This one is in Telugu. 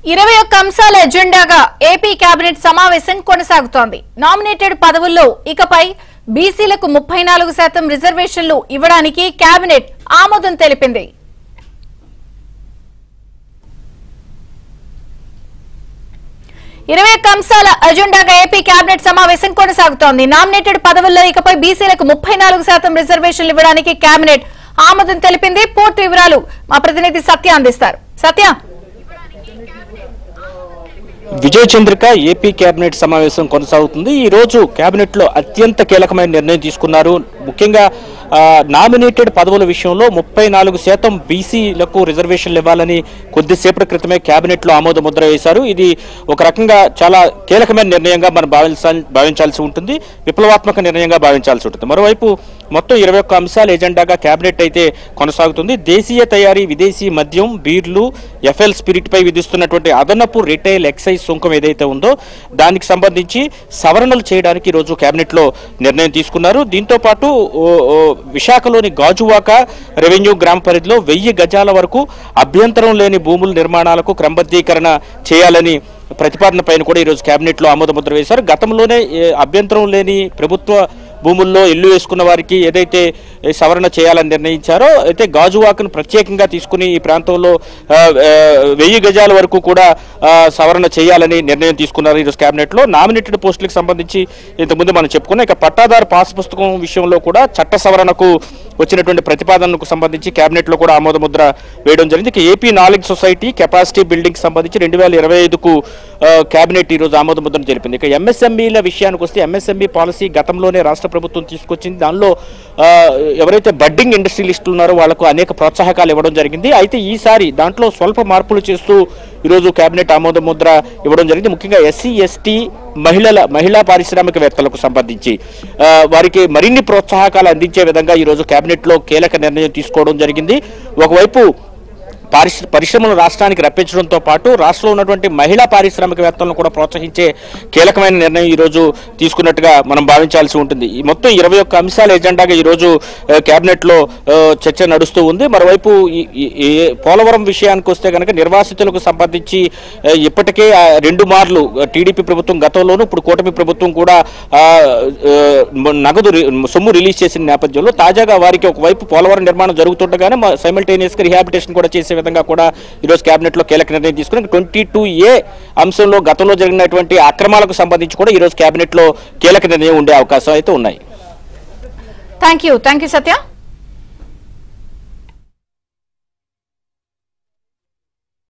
21 అంశాల ఎజెండాగా ఏపీ కేబినెట్ సమావేశం కొనసాగుతోంది. నామినేటెడ్ పదవుల్లో ఇకపై బీసీలకు 34% రిజర్వేషన్లు ఇవ్వడానికి కేబినెట్ ఆమోదం తెలిపింది. అంశాల ఎజెండాగా ఏపీ కేబినెట్ సమావేశం కొనసాగుతోంది. నామినేటెడ్ పదవుల్లో ఇకపై బీసీలకు 34% రిజర్వేషన్లు ఇవ్వడానికి కేబినెట్ ఆమోదం తెలిపింది. పూర్తి వివరాలు మా ప్రతినిధి సత్య అందిస్తారు. సత్య, విజయ చంద్రిక ఏపీ కేబినెట్ సమావేశం కొనసాగుతుంది. ఈ రోజు కేబినెట్ లో అత్యంత కీలకమైన నిర్ణయం తీసుకున్నారు. ముఖ్యంగా నామినేటెడ్ పదవుల విషయంలో 34% బీసీలకు రిజర్వేషన్లు ఇవ్వాలని కొద్దిసేపటి క్రితమే కేబినెట్ లో ఆమోద ముద్ర వేశారు. ఇది ఒక రకంగా చాలా కీలకమైన నిర్ణయంగా మనం భావించాల్సి ఉంటుంది, విప్లవాత్మక నిర్ణయంగా భావించాల్సి ఉంటుంది. మరోవైపు మొత్తం 21 అంశాల ఎజెండాగా కేబినెట్ అయితే కొనసాగుతుంది. దేశీయ తయారీ విదేశీ మద్యం, బీర్లు, ఎఫ్ఎల్ స్పిరిట్ పై విధిస్తున్నటువంటి అదనపు రిటైల్ ఎక్సైజ్ సుంకం ఏదైతే ఉందో దానికి సంబంధించి సవరణలు చేయడానికి ఈరోజు కేబినెట్ లో నిర్ణయం తీసుకున్నారు. దీంతో పాటు విశాఖలోని గాజువాక రెవెన్యూ గ్రామ పరిధిలో 1000 గజాల వరకు అభ్యంతరం లేని భూముల నిర్మాణాలకు క్రమబద్ధీకరణ చేయాలని ప్రతిపాదన పైన కూడా ఈరోజు కేబినెట్ లో ఆమోద ముద్ర వేశారు. గతంలోనే అభ్యంతరం లేని ప్రభుత్వ భూముల్లో ఇల్లు వేసుకున్న వారికి ఏదైతే సవరణ చేయాలని నిర్ణయించారో అయితే గాజువాకను ప్రత్యేకంగా తీసుకుని ఈ ప్రాంతంలో 1000 గజాల వరకు కూడా సవరణ చేయాలని నిర్ణయం తీసుకున్నారు ఈరోజు కేబినెట్ లో. నామినేటెడ్ పోస్టులకు సంబంధించి ఇంతకుముందు మనం చెప్పుకున్నాం. ఇక పట్టాదారు పాస్ పుస్తకం విషయంలో కూడా చట్ట సవరణకు వచ్చినటువంటి ప్రతిపాదనకు సంబంధించి కేబినెట్ లో కూడా ఆమోద ముద్ర వేయడం జరిగింది. ఇక AP knowledge society capacity building సంబంధించి 2025కు కేబినెట్ ఈ రోజు ఆమోద ముద్రను జరిపింది. ఇక ఎంఎస్ఎంఈల విషయానికి వస్తే ఎంఎస్ఎంఈ పాలసీ గతంలోనే రాష్ట్ర ప్రభుత్వం తీసుకొచ్చింది. దానిలో ఎవరైతే బడ్డింగ్ ఇండస్ట్రియలిస్టులు ఉన్నారో వాళ్లకు అనేక ప్రోత్సాహకాలు ఇవ్వడం జరిగింది. అయితే ఈసారి దాంట్లో స్వల్ప మార్పులు చేస్తూ ఈరోజు కేబినెట్ ఆమోద ముద్ర ఇవ్వడం జరిగింది. ముఖ్యంగా ఎస్సీ, ఎస్టీ, మహిళా పారిశ్రామికవేత్తలకు సంబంధించి వారికి మరిన్ని ప్రోత్సాహకాలు అందించే విధంగా ఈరోజు కేబినెట్ లో కీలక నిర్ణయం తీసుకోవడం జరిగింది. ఒకవైపు పరిశ్రమలు రాష్ట్రానికి రప్పించడంతో పాటు రాష్ట్రంలో ఉన్నటువంటి మహిళా పారిశ్రామికవేత్తలను కూడా ప్రోత్సహించే కీలకమైన నిర్ణయం ఈరోజు తీసుకున్నట్టుగా మనం భావించాల్సి ఉంటుంది. ఈ మొత్తం 21 అంశాల ఎజెండాగా ఈరోజు కేబినెట్ లో చర్చ నడుస్తూ ఉంది. మరోవైపు పోలవరం విషయానికి వస్తే కనుక నిర్వాసితులకు సంబంధించి ఇప్పటికే 2 మార్లు టీడీపీ ప్రభుత్వం గతంలోనూ ఇప్పుడు కూటమి ప్రభుత్వం కూడా నగదు సొమ్ము రిలీజ్ చేసిన నేపథ్యంలో తాజాగా వారికి ఒకవైపు పోలవరం నిర్మాణం జరుగుతుండగానే సైమల్టేనియస్ గా రిహాబిలిటేషన్ కూడా చేసే విధంగా కూడా ఈరోజు కేబినెట్ లో కీలక నిర్ణయం తీసుకుని 22A అంశంలో గతంలో జరిగినటువంటి అక్రమాలకు సంబంధించి కూడా ఈరోజు కేబినెట్ లో కీలక నిర్ణయం ఉండే అవకాశం అయితే ఉన్నాయి. Thank you Satya.